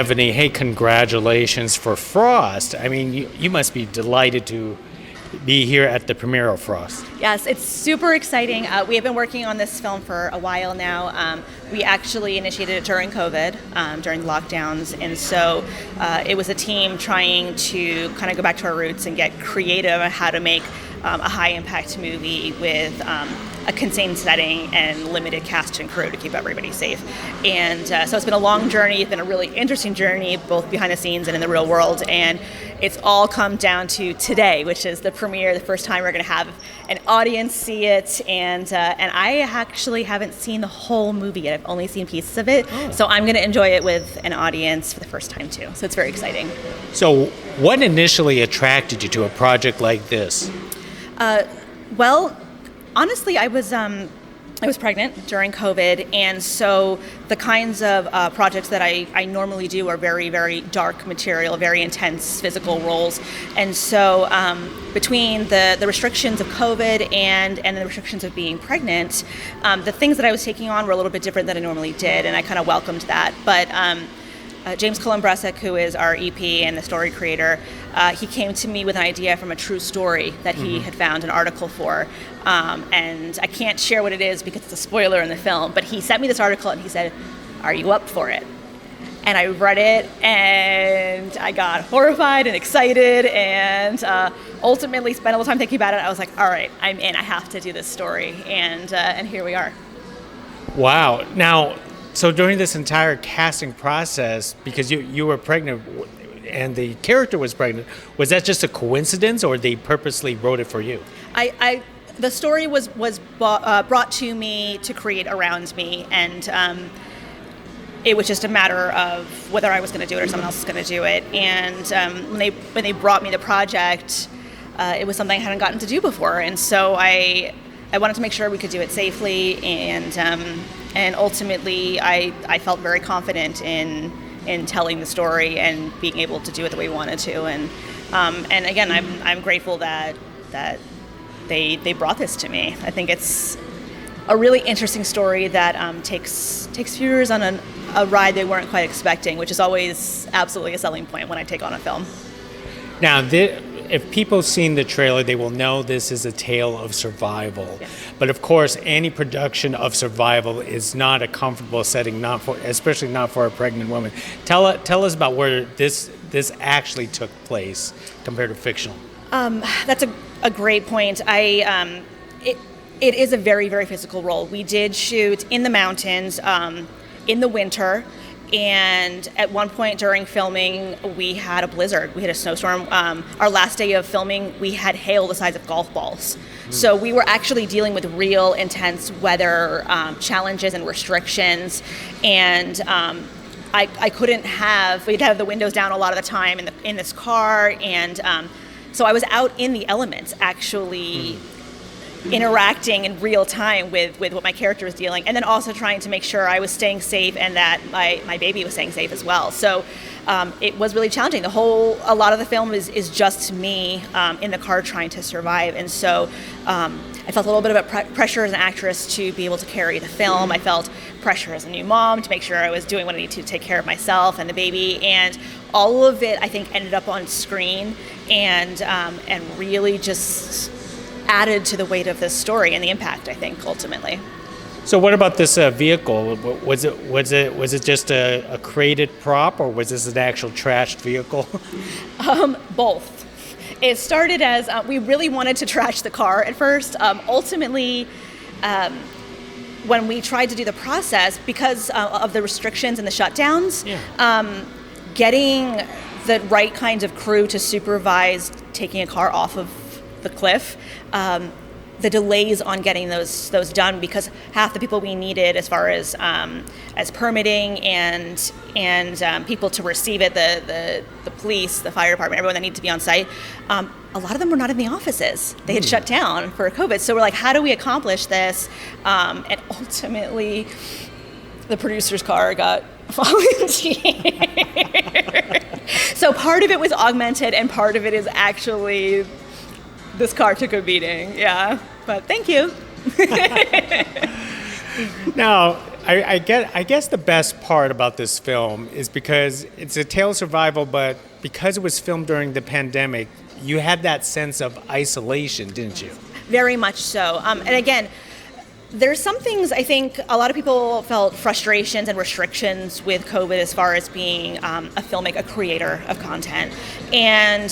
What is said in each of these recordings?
Devanny, hey, congratulations for Frost. I mean, you must be delighted to be here at the premiere of Frost. Yes, it's super exciting. We have been working on this film for a while now. We actually initiated it during COVID, during lockdowns, and so it was a team trying to kind of go back to our roots and get creative on how to make a high-impact movie with a contained setting and limited cast and crew to keep everybody safe. And so it's been a long journey. It's been a really interesting journey, both behind the scenes and in the real world. And it's all come down to today, which is the premiere, the first time we're going to have an audience see it. And I actually haven't seen the whole movie yet. I've only seen pieces of it. Oh. So I'm going to enjoy it with an audience for the first time, too. So it's very exciting. So what initially attracted you to a project like this? Well, honestly, I was pregnant during COVID, and so the kinds of projects that I normally do are very, very dark material, very intense physical roles. And so between the restrictions of COVID and the restrictions of being pregnant, the things that I was taking on were a little bit different than I normally did, and I kind of welcomed that. But James Kullen-Bresek, who is our EP and the story creator, he came to me with an idea from a true story that he had found an article for. And I can't share what it is because it's a spoiler in the film, but he sent me this article and he said, "Are you up for it?" And I read it and I got horrified and excited and ultimately spent a little time thinking about it. I was like, all right, I'm in. I have to do this story. And here we are. Wow. Now, so during this entire casting process, because you were pregnant and the character was pregnant, was that just a coincidence or they purposely wrote it for you? The story was brought to me to create around me, and it was just a matter of whether I was going to do it or someone else was going to do it. And when they brought me the project, it was something I hadn't gotten to do before, and so I wanted to make sure we could do it safely, and ultimately I felt very confident in telling the story and being able to do it the way we wanted to. And again, I'm grateful that they brought this to me. I think it's a really interesting story that takes viewers on a ride they weren't quite expecting, which is always absolutely a selling point when I take on a film. Now, if people have seen the trailer, they will know this is a tale of survival. Yes. But of course, any production of survival is not a comfortable setting, especially not for a pregnant woman. Tell us about where this actually took place compared to fictional. That's a great point. It is a very, very physical role. We did shoot in the mountains in the winter. And at one point during filming, we had a blizzard. We had a snowstorm. Our last day of filming, we had hail the size of golf balls. So we were actually dealing with real intense weather challenges and restrictions. And I couldn't have, we'd have the windows down a lot of the time in this car. And so I was out in the elements actually interacting in real time with what my character was dealing, and then also trying to make sure I was staying safe and that my baby was staying safe as well. So it was really challenging. A lot of the film is just me in the car trying to survive, and so I felt a little bit of a pressure as an actress to be able to carry the film. I felt pressure as a new mom to make sure I was doing what I needed to take care of myself and the baby, and all of it I think ended up on screen and really just added to the weight of this story and the impact, I think, ultimately. So what about this vehicle? Was it just a created prop, or was this an actual trashed vehicle? Both. It started as we really wanted to trash the car at first. Ultimately, when we tried to do the process, because of the restrictions and the shutdowns, getting the right kinds of crew to supervise taking a car off of the cliff, the delays on getting those done, because half the people we needed as far as permitting and people to receive it, the police, the fire department, everyone that needed to be on site, a lot of them were not in the offices. They had shut down for COVID. So we're like, how do we accomplish this? And ultimately, the producer's car got volunteered. So part of it was augmented and part of it is actually this car took a beating, yeah. But thank you. Now, I guess the best part about this film is because it's a tale of survival, but because it was filmed during the pandemic, you had that sense of isolation, didn't you? Very much so. And again, there's some things I think a lot of people felt frustrations and restrictions with COVID as far as being a filmmaker, a creator of content. And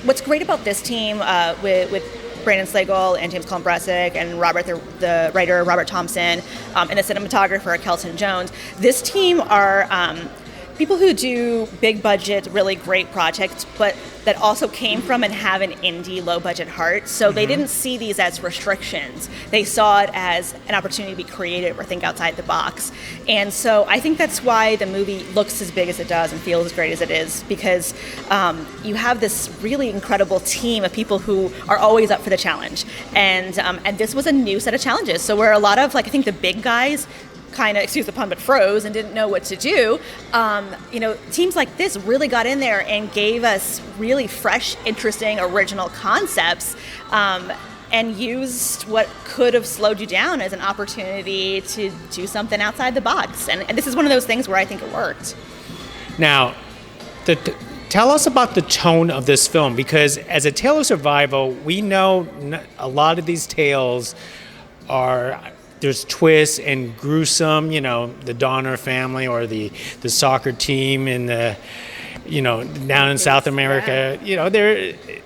what's great about this team with Brandon Slagle and James Colin-Bressick and Robert, the writer, Robert Thompson, and the cinematographer, Kelton Jones, this team are people who do big budget, really great projects, but that also came from and have an indie, low budget heart. So they didn't see these as restrictions. They saw it as an opportunity to be creative or think outside the box. And so I think that's why the movie looks as big as it does and feels as great as it is, because you have this really incredible team of people who are always up for the challenge. And this was a new set of challenges. So where a lot of, I think the big guys kind of, excuse the pun, but froze and didn't know what to do. Teams like this really got in there and gave us really fresh, interesting, original concepts, and used what could have slowed you down as an opportunity to do something outside the box. And this is one of those things where I think it worked. Now, tell us about the tone of this film, because as a tale of survival, we know a lot of these tales there's twists and gruesome, the Donner family or the soccer team in down in South America,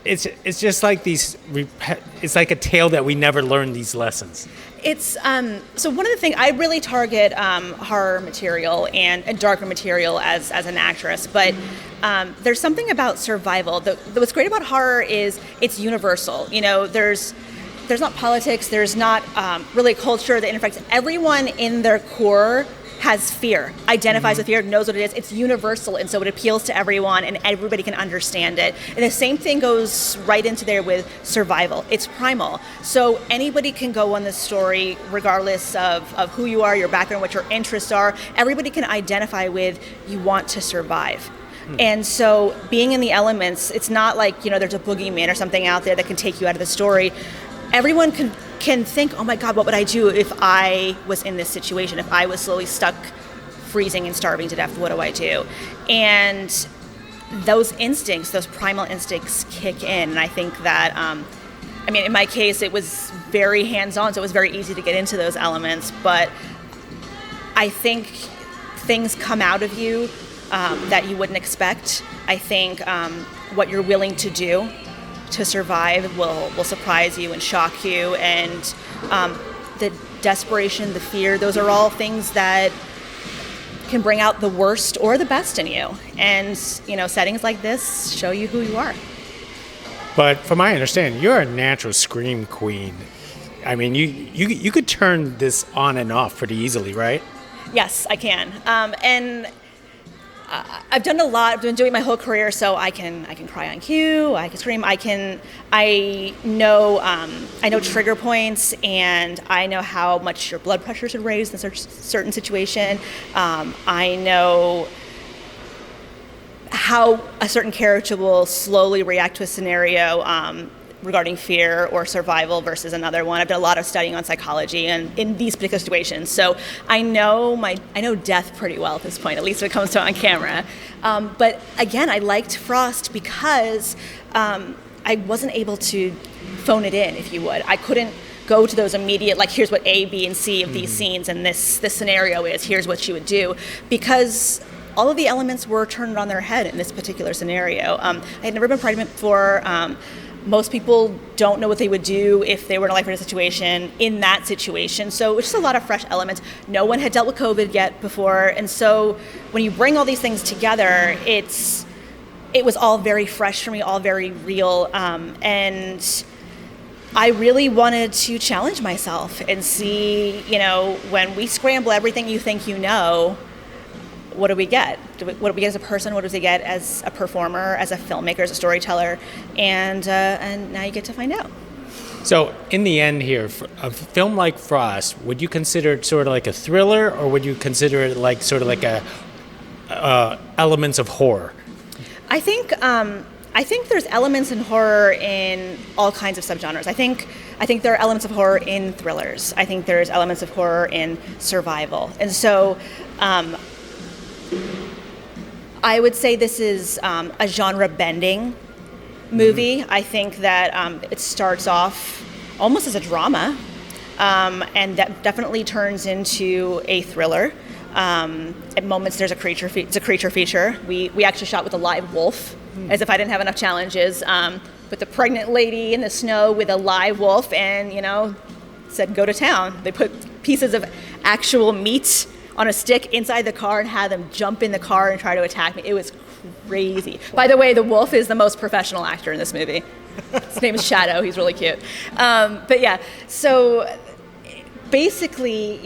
it's just like it's like a tale that we never learn these lessons. It's so one of the things I really target horror material and darker material as an actress, but there's something about survival. What's great about horror is it's universal. There's not politics, there's not really culture that intersects. Everyone in their core has fear, identifies with fear, knows what it is. It's universal, and so it appeals to everyone, and everybody can understand it. And the same thing goes right into there with survival. It's primal. So anybody can go on this story, regardless of who you are, your background, what your interests are. Everybody can identify with, you want to survive. And so being in the elements, it's not like, there's a boogeyman or something out there that can take you out of the story. Everyone can think, oh my God, what would I do if I was in this situation? If I was slowly stuck, freezing and starving to death, what do I do? And those instincts, those primal instincts kick in. And I think that, in my case, it was very hands-on, so it was very easy to get into those elements. But I think things come out of you that you wouldn't expect. I think what you're willing to do to survive will surprise you and shock you, and the desperation, the fear, those are all things that can bring out the worst or the best in you. And settings like this show you who you are. But from my understanding, you're a natural scream queen. You could turn this on and off pretty easily, right? Yes, I can. And I've done a lot. I've been doing my whole career, so I can cry on cue. I can scream. I know trigger points, and I know how much your blood pressure should raise in a certain situation. I know how a certain character will slowly react to a scenario regarding fear or survival versus another one. I've done a lot of studying on psychology and in these particular situations. So I know death pretty well at this point, at least when it comes to on camera. But again, I liked Frost because I wasn't able to phone it in, if you would. I couldn't go to those immediate, here's what A, B, and C of these scenes and this scenario is, here's what you would do, because all of the elements were turned on their head in this particular scenario. I had never been pregnant before. Most people don't know what they would do if they were in a life or death situation in that situation. So it's just a lot of fresh elements. No one had dealt with COVID yet before. And so when you bring all these things together, it was all very fresh for me, all very real. And I really wanted to challenge myself and see, when we scramble everything you think you know, what do we get? What do we get as a person? What do we get as a performer, as a filmmaker, as a storyteller? And now you get to find out. So in the end here, for a film like Frost, would you consider it sort of like a thriller, or would you consider it like sort of like a elements of horror? I think I think there's elements in horror in all kinds of subgenres. I think there are elements of horror in thrillers. I think there's elements of horror in survival. And so I would say this is a genre-bending movie. I think that it starts off almost as a drama, and that definitely turns into a thriller. At moments, there's it's a creature feature. We actually shot with a live wolf, as if I didn't have enough challenges. With the pregnant lady in the snow with a live wolf, and said go to town. They put pieces of actual meat on a stick inside the car and had them jump in the car and try to attack me. It was crazy. By the way, the wolf is the most professional actor in this movie. His name is Shadow. He's really cute. But yeah, so basically,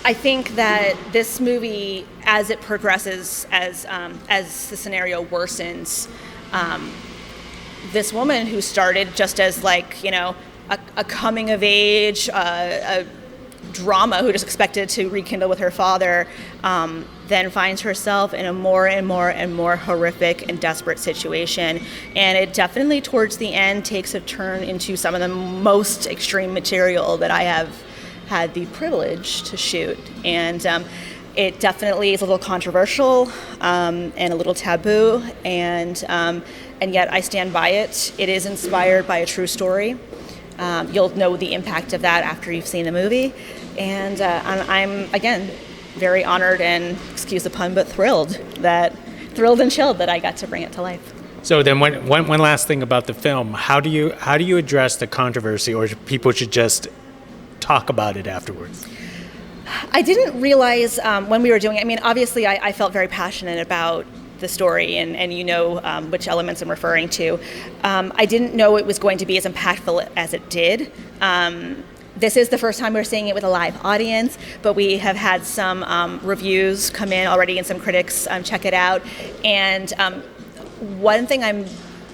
I think that this movie, as it progresses, as the scenario worsens, this woman who started just as a coming of age, a drama, who just expected to rekindle with her father, then finds herself in a more and more and more horrific and desperate situation. And it definitely, towards the end, takes a turn into some of the most extreme material that I have had the privilege to shoot. And it definitely is a little controversial and a little taboo, and yet I stand by it. It is inspired by a true story. You'll know the impact of that after you've seen the movie. And I'm, again, very honored and, excuse the pun, but thrilled and chilled that I got to bring it to life. So then one last thing about the film. How do you address the controversy, or people should just talk about it afterwards? I didn't realize when we were doing it. I mean, obviously, I felt very passionate about the story, and which elements I'm referring to. I didn't know it was going to be as impactful as it did. This is the first time we're seeing it with a live audience, but we have had some reviews come in already and some critics check it out. And one thing I'm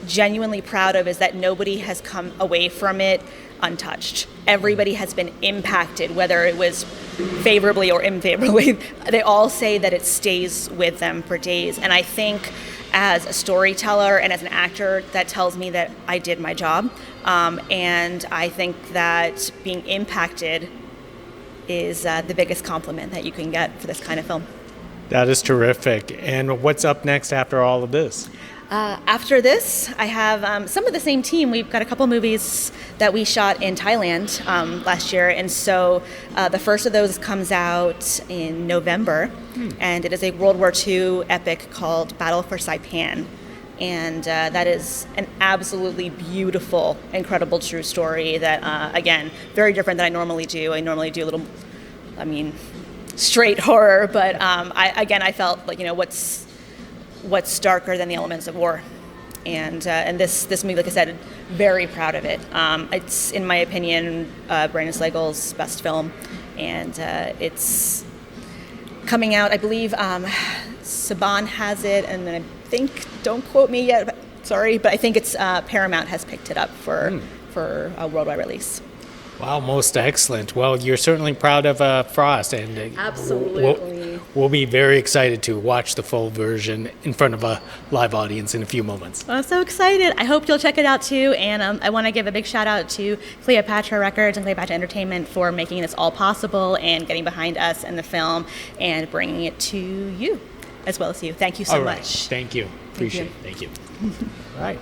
genuinely proud of is that nobody has come away from it untouched. Everybody has been impacted, whether it was favorably or unfavorably. They all say that it stays with them for days. And I think as a storyteller and as an actor, that tells me that I did my job. And I think that being impacted is the biggest compliment that you can get for this kind of film. That is terrific. And what's up next after all of this? After this, I have some of the same team. We've got a couple movies that we shot in Thailand last year, and so the first of those comes out in November, and it is a World War II epic called Battle for Saipan, and that is an absolutely beautiful, incredible true story that, again, very different than I normally do. I normally do a little, straight horror, but I felt like, what's darker than the elements of war, and this movie, like I said, very proud of it. It's, in my opinion, Brandon Slagle's best film, and it's coming out. I believe Saban has it, and then I think, don't quote me yet, sorry, but I think it's Paramount has picked it up for a worldwide release. Wow, most excellent. Well, you're certainly proud of Frost, and absolutely. We'll be very excited to watch the full version in front of a live audience in a few moments. I'm so excited. I hope you'll check it out too. And I want to give a big shout out to Cleopatra Records and Cleopatra Entertainment for making this all possible and getting behind us and the film and bringing it to you as well as you. Thank you so much. Thank you. Appreciate it. Thank you. All right.